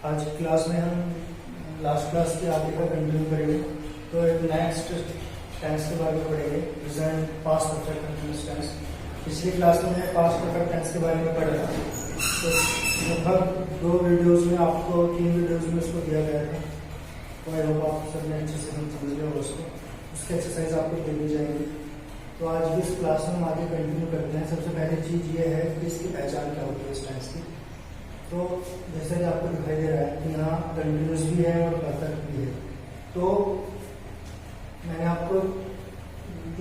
आज की क्लास में हम लास्ट क्लास के आगे का कंटिन्यू करेंगे। तो एक नेक्स्ट टेंस के बारे में पढ़ेंगे, present past perfect continuous tense. पिछली क्लास में हमने पास्ट परफेक्ट टेंस के बारे में पढ़ा था। तो लगभग 2 वीडियोस में आपको 3 वीडियोस में उसको दिया गया था। तो आई होप आप सबने अच्छे से समझ लिया होगा उसको। उसके एक्सरसाइज आपको दे दी जाएंगी। तो आज भी इस क्लास में हम आगे कंटिन्यू करते हैं। सबसे पहली चीज़ ये है कि इसकी पहचान क्या होती है इस टेंस की। तो जैसे कि आपको दिखाई दे रहा है कि यहाँ कंटिन्यूस भी है और परफेक्ट भी है। तो मैंने आपको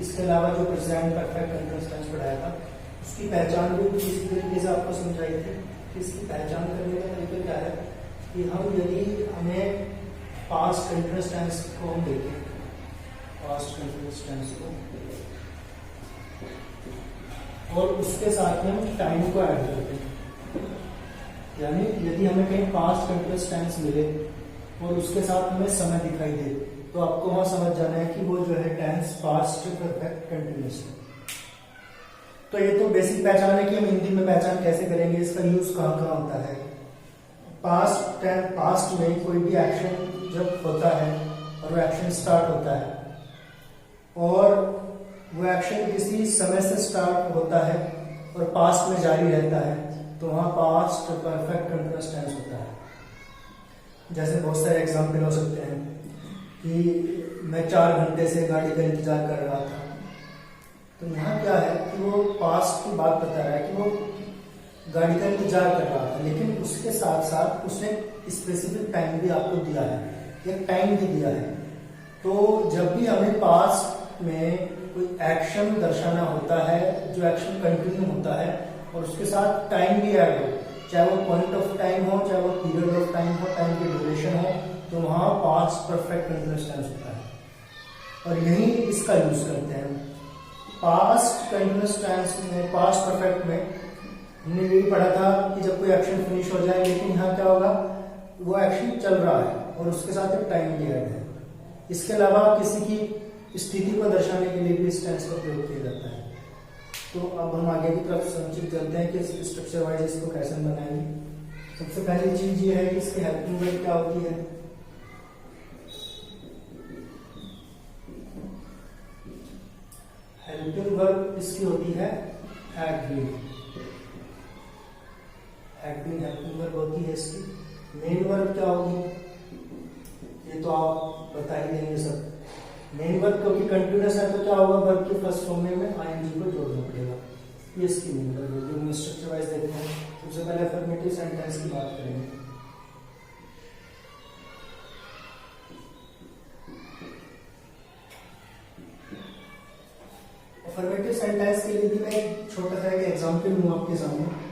इसके अलावा जो प्रेजेंट परफेक्ट कंटिन्यूअस टेंस पढ़ाया था उसकी पहचान भी कुछ इसी तरीके से आपको समझाई थी। इसकी पहचान करने का तरीका क्या है कि हम यदि हमें पास्ट कंटिन्यूअस टेंस को हम देखें, पास्ट कंटिन्यूअस टेंस को, और उसके साथ में हम टाइम को ऐड करते हैं, यानी यदि हमें कहीं पास्ट कंटिन्यूअस टेंस मिले और उसके साथ हमें समय दिखाई दे तो आपको वहां समझ जाना है कि वो जो है टेंस पास्ट परफेक्ट कंटिन्यूअस है। तो ये तो बेसिक पहचान है कि हम हिंदी में पहचान कैसे करेंगे, इसका यूज कहाँ कहाँ होता है। पास्ट में कोई भी एक्शन जब होता है और वो एक्शन स्टार्ट होता है और वो एक्शन किसी समय से स्टार्ट होता है और पास्ट में जारी रहता है, तो वहां पास्ट परफेक्ट कंटिन्यूअस टेंस होता है। जैसे बहुत सारे एग्जाम्पल हो सकते हैं कि मैं 4 घंटे से गाड़ी का इंतजार कर रहा था। तो यहाँ क्या है कि वो पास्ट की बात बता रहा है कि वो गाड़ी का इंतजार कर रहा था, लेकिन उसके साथ साथ उसने स्पेसिफिक टाइम भी आपको दिया है, एक टाइम भी दिया है। तो जब भी हमें पास्ट में कोई एक्शन दर्शाना होता है, जो एक्शन कंटिन्यू होता है और उसके साथ टाइम भी ऐड हो, चाहे वो पॉइंट ऑफ टाइम हो, चाहे वो पीरियड ऑफ टाइम हो, टाइम की ड्यूरेशन हो, तो वहां पास्ट परफेक्ट कंटिन्यूअस टेंस होता है और यही इसका यूज करते हैं। पास्ट कंटिन्यूअस टेंस में, पास्ट परफेक्ट में हमने यही पढ़ा था कि जब कोई एक्शन फिनिश हो जाए, लेकिन यहाँ क्या होगा, वो एक्शन चल रहा है और उसके साथ एक टाइम भी ऐड है। इसके अलावा किसी की स्थिति को दर्शाने के लिए भी इस टेंस का प्रयोग किया जाता है। तो अब हम आगे की तरफ संक्षिप्त चलते हैं कि स्ट्रक्चर वाइज इसको कैसे बनाएंगे। सबसे पहली चीज ये है कि इसकी हेल्पिंग वर्ब क्या होती है। हेल्पिंग वर्ब इसकी होती है had been. Had been helping verb होती है इसकी। मेन वर्ब क्या होगी ये तो आप बता ही देंगे सब। मेन वर्ब क्योंकि कंटिन्यूअस है तो क्या होगा, वर्ब के फर्स्ट फॉर्म में आईएनजी को जोड़ना पड़ेगा। ये इसकी मेन वर्ब होगी। हम स्ट्रक्चर वाइज देखते हैं। सबसे पहले अफर्मेटिव सेंटेंस की बात करेंगे। अफर्मेटिव सेंटेंस के लिए भी मैं एक छोटा सा एक एग्जांपल दूं आपके सामने।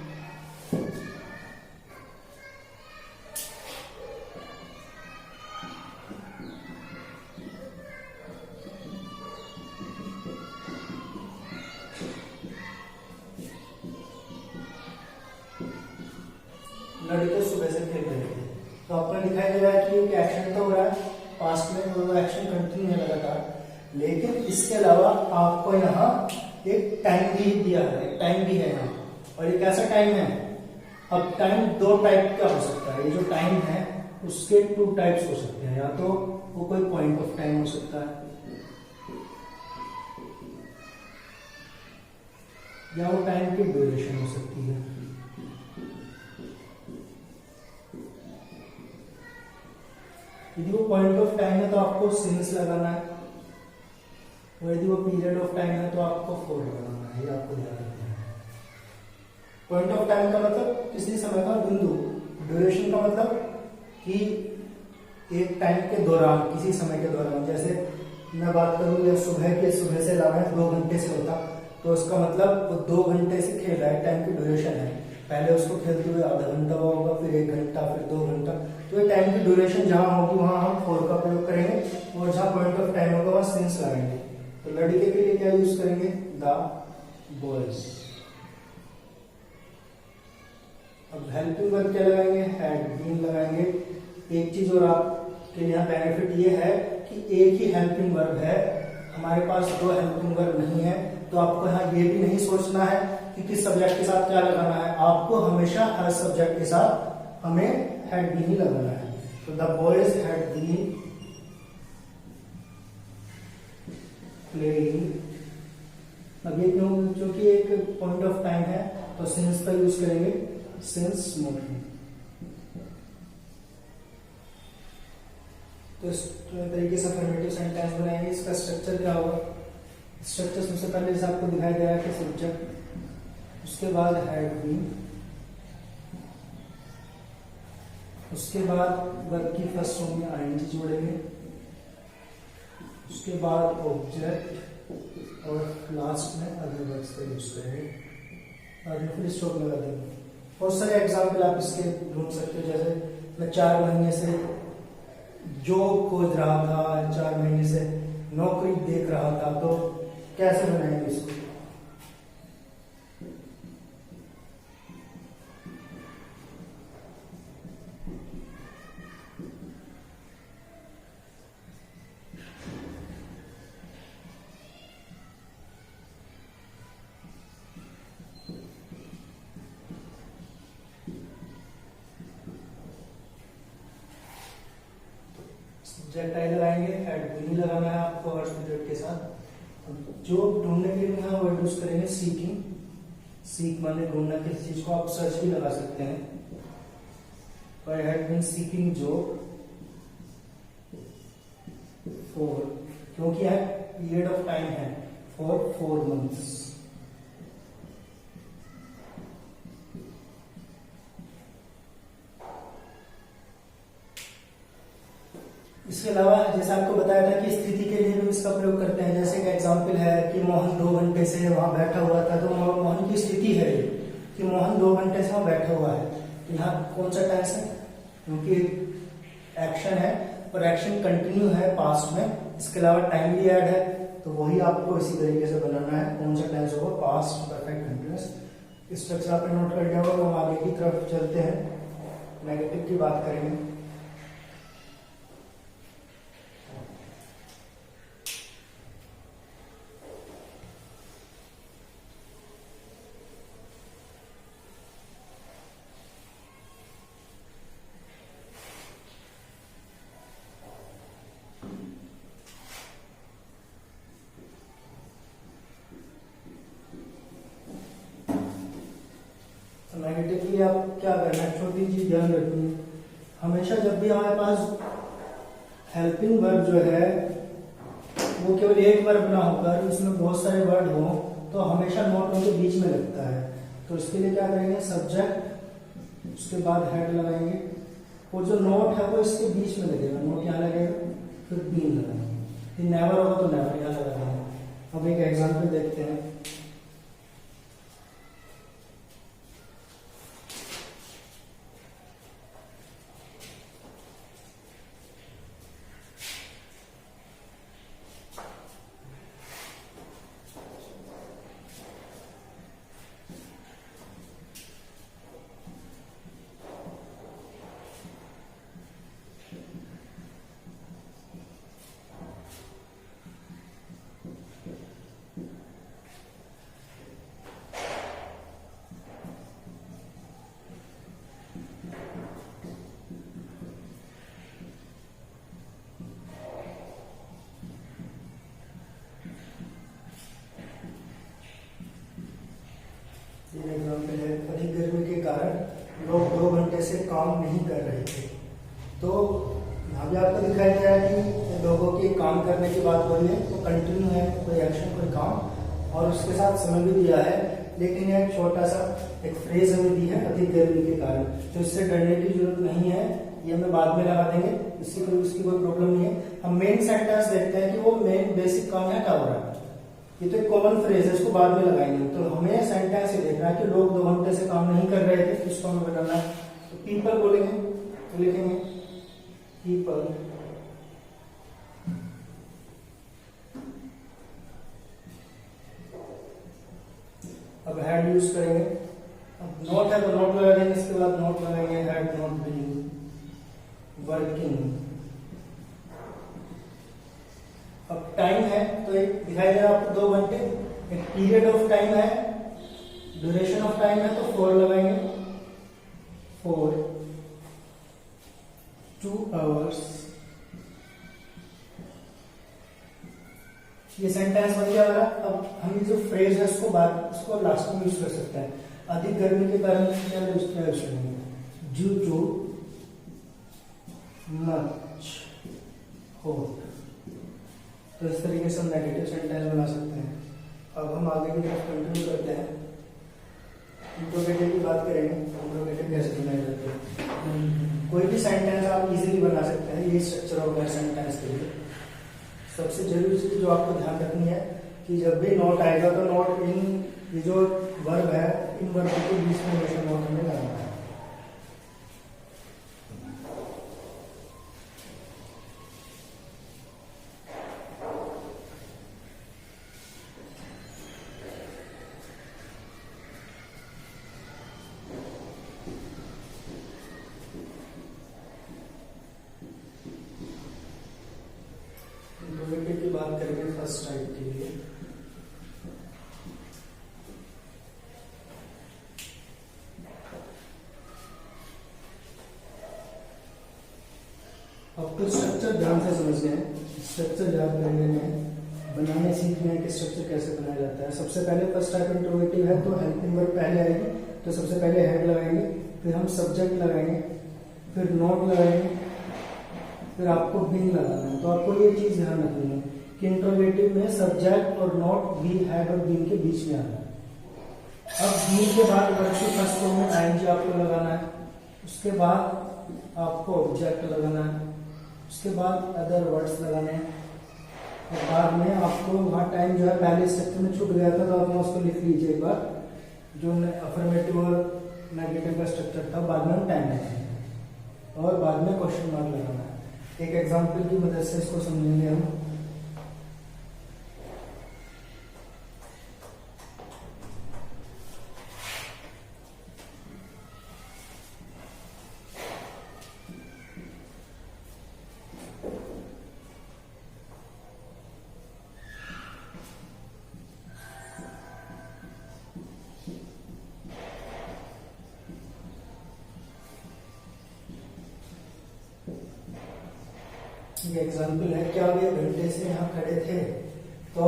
लड़के सुबह से खेल रहे थे, तो आपको दिखाई दे रहा है कि एक एक्शन तो हो रहा है पास्ट में, वो एक्शन कंटिन्यू है लगातार, लेकिन इसके अलावा आपको यहाँ एक टाइम भी दिया है, एक टाइम भी है यहाँ। और ये कैसा टाइम है, अब टाइम 2 टाइप का हो सकता है। ये जो टाइम है उसके 2 टाइप्स हो सकते हैं, या तो वो कोई पॉइंट ऑफ टाइम हो सकता है या वो टाइम की ड्यूरेशन हो सकती है। यदि वो पॉइंट ऑफ टाइम है तो आपको सिंस लगाना है, और यदि वो पीरियड ऑफ टाइम है तो आपको फोर लगाना है। ये आपको ध्यान रखना है। पॉइंट ऑफ टाइम का मतलब किसी समय का बिंदु, ड्यूरेशन का मतलब कि एक टाइम के दौरान, किसी समय के दौरान। जैसे मैं बात करूं या सुबह से लाना 2 घंटे से होता, तो उसका मतलब वो 2 घंटे से खेल रहा है, टाइम की ड्यूरेशन है। पहले उसको खेलते हुए आधा घंटा हुआ होगा, फिर 1 घंटा, फिर 2 घंटा। तो ये टाइम की ड्यूरेशन जहां होगी वहां हम फोर का प्रयोग करेंगे, और जहां पॉइंट ऑफ टाइम होगा वहां सिंस लगाएंगे। तो लड़के के लिए क्या यूज करेंगे, द बॉयज। अब हेल्पिंग वर्ब क्या लगाएंगे, हैड बीन लगाएंगे। एक चीज और आपके लिए बेनिफिट ये है कि एक ही हेल्पिंग वर्ब है, हमारे पास 2 हेल्पिंग वर्ब नहीं है। तो आपको यहाँ ये भी नहीं सोचना है कि किस सब्जेक्ट के साथ क्या लगाना है। आपको हमेशा हर सब्जेक्ट के साथ हमें हैड बीन ही लगाना है। तो the boys had been playing. अब ये क्यों, क्योंकि एक पॉइंट ऑफ टाइम है तो सिंस का यूज करेंगे, सिंस स्मोकिंग। तो इस तरीके से अफर्मेटिव सेंटेंस बनाएंगे। इसका स्ट्रक्चर क्या होगा? स्ट्रक्चर सबसे पहले जैसे आपको दिखाई दे रहा है कि सब्जेक्ट, उसके बाद हैड बीन, उसके बाद वर्ब की फर्स्ट फॉर्म में आईएनजी जोड़ेंगे, उसके बाद ऑब्जेक्ट और लास्ट में अदर वर्ब्स का यूज करेंगे, बाद में फिर स्टॉप लगा देंगे। बहुत सारे एग्जाम्पल आप इसके ढूंढ सकते हो। जैसे मैं 4 महीने से जॉब खोज रहा था, 4 महीने से नौकरी देख रहा था, तो कैसे बनाएंगे इसको? सब्जेक्ट आई लगाएंगे, हैड बीन ही लगाना है आपको और सब्जेक्ट के साथ। जो ढूंढने के लिए यहाँ वर्ड यूज करेंगे सीकिंग। सीक माने ढूंढना, किसी चीज को आप सर्च भी लगा सकते हैं। I had been seeking job for, क्योंकि यह पीरियड ऑफ टाइम है, फॉर 4 months। इसके अलावा जैसे आपको बताया था कि स्थिति के लिए भी इसका प्रयोग करते हैं। जैसे कि एग्जाम्पल है कि मोहन 2 घंटे से वहां बैठा हुआ था, तो मोहन की स्थिति है कि मोहन 2 घंटे से वहां बैठा हुआ है। तो यहाँ कौन सा टेंस है? क्योंकि एक्शन है और एक्शन कंटिन्यू है पास्ट में। इसके अलावा टाइम भी ऐड है, तो वही आपको इसी तरीके से बनाना है। कौन सा टेंस होगा? Past perfect continuous. स्ट्रक्चर आपने नोट कर लिया होगा। तो हम आगे की तरफ चलते हैं, नेगेटिव की बात करेंगे। नेगेटिव के लिए आप क्या करना है? छोटी चीज ध्यान रखनी है, हमेशा जब भी हमारे पास हेल्पिंग वर्ब जो है वो केवल एक वर्ब ना होकर उसमें बहुत सारे वर्ड हो, तो हमेशा नॉट उनके बीच में लगता है। तो इसके लिए क्या करेंगे? सब्जेक्ट, उसके बाद हेड लगाएंगे और जो नोट है वो इसके बीच में लगेगा। नोट यहाँ लगेगा, फिर बीन लगाएंगे। नेवर होगा तो नेवर यहाँ लगाएंगे। अब एक एग्जाम्पल देखते हैं। एग्जाम्पल है, अधिक गर्मी के कारण लोग 2 घंटे से काम नहीं कर रहे थे। तो यहाँ भी आपको दिखाई दे रहा है कि लोगों के काम करने की बात हो रही है, तो कंटिन्यू है, कोई एक्शन कोई काम, और उसके साथ समय भी दिया है। लेकिन यह छोटा सा एक फ्रेज हमें दी है, अधिक गर्मी के कारण। तो इससे डरने की जरूरत नहीं है, ये हमें बाद में लगा देंगे, इसकी कोई प्रॉब्लम नहीं है। हम मेन सेंटेंस देखते हैं कि वो मेन बेसिक काम है क्या हो रहा है। ये तो एक कॉमन फ्रेज है, इसको बाद में लगाएंगे। तो हमें सेंटेंस ये देखना है कि लोग 2 घंटे से काम नहीं कर रहे थे, इसको हमें बताना है। तो पीपल बोलेंगे, तो लिखेंगे पीपल अब हैड यूज करेंगे। अब नॉट है तो नॉट लगा देंगे, इसके बाद नॉट लगाएंगे हैड नॉट बीन वर्किंग। अब टाइम है तो एक दिखाई दे रहा है आपको 2 घंटे, एक पीरियड ऑफ टाइम है, ड्यूरेशन ऑफ टाइम है, तो 4 लगाएंगे 4। hours। ये सेंटेंस बन गया हमारा। अब हम जो फ्रेज है उसको लास्ट में यूज कर सकते हैं। अधिक गर्मी के कारण क्या यूज करेंगे? Due too much hot. तो इस तरीके से हम नेगेटिव सेंटेंस बना सकते हैं। अब हम आगे की तरफ कंटिन्यू करते हैं। इंट्रोगेटिव की बात करेंगे। इंट्रोगेटिव कैसे बनाए जाते हैं? कोई भी सेंटेंस आप इजीली बना सकते हैं। ये स्ट्रक्चर हो गया सेंटेंस के लिए। सबसे जरूरी चीज जो आपको ध्यान रखनी है कि जब भी नॉट आएगा तो नॉट इन, ये जो वर्ब है, इन वर्ब के बीच में हमेशा नॉट हमें लगाना है। इंट्रोगेटिव की बात करेंगे फर्स्ट टाइप के लिए। आपको स्ट्रक्चर ध्यान से समझना है। स्ट्रक्चर याद करने में, बनाने सीखना है कि स्ट्रक्चर कैसे बनाया जाता है। सबसे पहले फर्स्ट टाइप इंट्रोगेटिव है तो हेल्पिंग वर्ब पहले आएगी, तो सबसे पहले हेड लगाएंगे, फिर हम सब्जेक्ट लगाएंगे, फिर नॉट लगाएंगे, फिर आपको बीन लगाना है। तो आपको ये चीज ध्यान रखनी है कि इंट्रोगेटिव में सब्जेक्ट और नॉट भी हेड और बीन के बीच में आना है। अब बीन के बाद वर्ब की फर्स्ट फॉर्म में आईएनजी आपको लगाना है, उसके बाद आपको ऑब्जेक्ट लगाना है, उसके बाद अदर वर्ड्स लगाने हैं, और बाद में आपको वहाँ टाइम जो है पहले स्ट्रक्चर में छूट गया था तो आप उसको लिख लीजिए एक बार। जो अफर्मेटिव और नेगेटिव का स्ट्रक्चर था बाद में हम टाइम लगाएंगे और बाद में क्वेश्चन मार्क लगाना है। एक एग्जाम्पल की मदद से इसको समझेंगे हम। ये एग्जाम्पल है। क्या वे घंटे से यहाँ खड़े थे? तो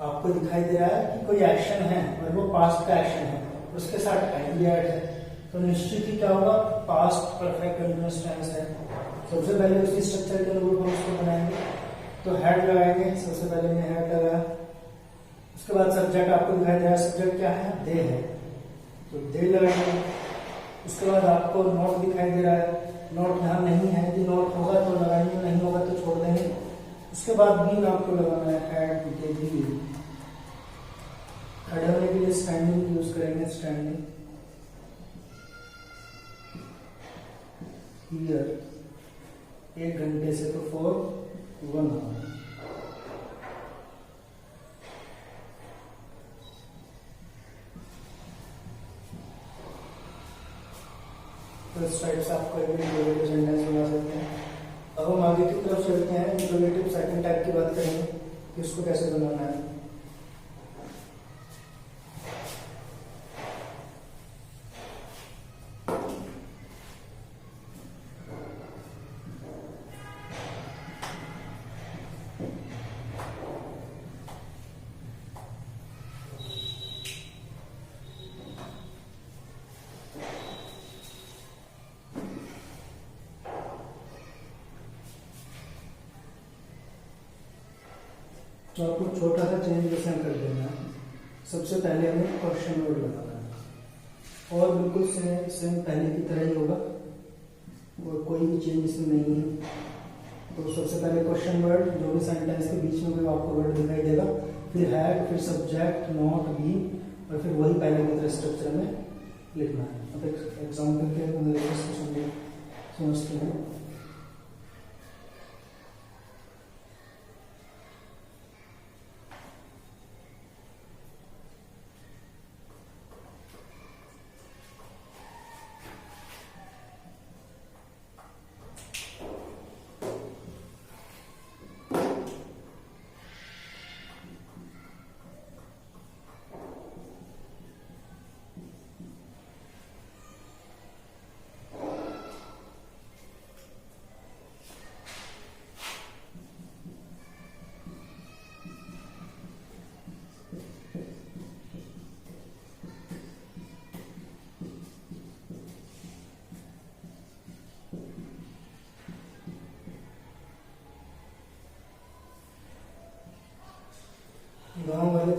आपको दिखाई दे रहा है कि कोई एक्शन है और वो पास्ट का एक्शन है, उसके साथ टाइम भी ऐड है, तो निश्चित ही क्या होगा? पास्ट परफेक्ट कंटीन्यूअस टेंस है। सबसे पहले उसी स्ट्रक्चर के अनुरूप हम उसको बनाएंगे। तो हेड लगाएंगे, सबसे पहले मैं हेड लगाया, उसके बाद सब्जेक्ट आपको दिखाई दे रहा है। सब्जेक्ट क्या है? दे है, तो दे लगाएंगे। उसके बाद आपको नोट दिखाई दे रहा है। नोट यहाँ नहीं है, यदि नोट होगा तो लगाएंगे, नहीं होगा तो छोड़ देंगे। उसके बाद बीन आपको लगाना है, हेड दे बीन। खड़े होने के लिए स्टैंडिंग यूज करेंगे, स्टैंडिंग। हियर 1 घंटे से, तो फॉर 1 आवर। तो इस टाइप से आपको इंट्रोगेटिव सेंटेंस बना सकते हैं। अब हम आगे की तरफ चलते हैं। इंट्रोगेटिव सेकंड टाइप की बात करेंगे कि उसको कैसे बनाना है। तो आपको छोटा सा चेंज जैसे कर देना है। सबसे पहले हमें क्वेश्चन वर्ड लगाना है और बिल्कुल सेम पहले की तरह ही होगा और कोई भी चेंज इसमें नहीं है। तो सबसे पहले क्वेश्चन वर्ड, जो भी सेंटेंस के बीच में कोई आपको वर्ड दिखाई देगा, फिर हैड, फिर सब्जेक्ट, नॉट, बी, और फिर वही पहले की तरह स्ट्रक्चर में लिखना है। अब एक एग्जाम्पल के समझते हैं।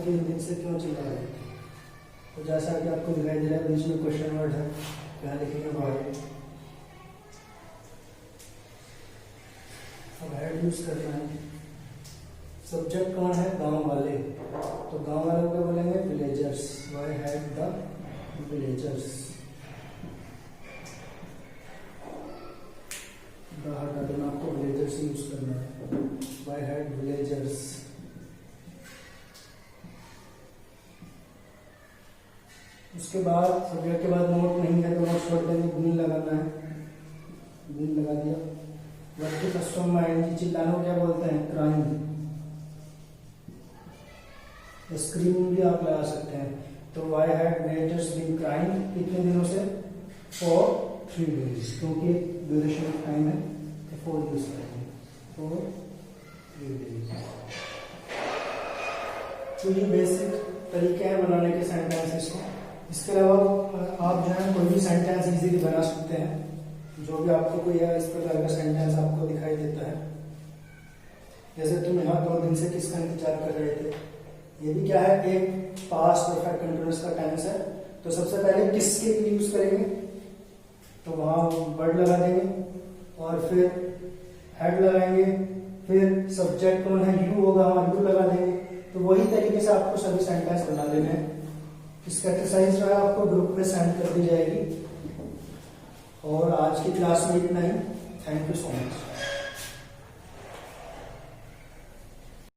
3 दिन से क्यों चिल्ला रहे थे? तो जैसा कि आपको दिखाई दे रहा है बीच में क्वेश्चन वर्ड है, यहाँ लिखेंगे वाई। अब हेड यूज करना है। सब्जेक्ट कौन है? गांव वाले, तो गांव वालों को बोलेंगे villagers. Why had the villagers. हटा देना, आपको विलेजर्स यूज करना है। Why had villagers. उसके बाद सब्जेक्ट के बाद नोट नहीं है तो नोट छोड़ देंगे, बीन लगाना है, बीन लगा दिया। वर्ड के फर्स्ट फॉर्म में आएंगे, चिल्लाने को क्या बोलते हैं? क्राइम। स्क्रीम भी आप लगा सकते हैं। तो why had villagers been crime कितने दिनों से? फॉर 3 days, क्योंकि ड्यूरेशन ऑफ टाइम है तो 4 यूज करेंगे, फॉर 3 days। तो ये बेसिक तरीके हैं बनाने के सेंटेंसेस को। इसके अलावा आप जो है कोई भी सेंटेंस इजीली बना सकते हैं। जो भी आपको कोई इस प्रकार का सेंटेंस आपको दिखाई देता है, जैसे तुम यहाँ 2 दिन से किसका इंतजार कर रहे थे, ये भी क्या है? एक पास्ट परफेक्ट कंटीन्यूअस का टेंस है। तो सबसे पहले किसके लिए यूज करेंगे? तो वहां वर्ड लगा देंगे और फिर हेड लगाएंगे, फिर सब्जेक्ट कौन है? यू होगा, वहां यू लगा देंगे। तो वही तरीके से आपको सभी सेंटेंस बना लेने हैं। इसका एक्सरसाइज जो है आपको ग्रुप में सेंड कर दी जाएगी। और आज की क्लास में इतना ही। Thank you so much.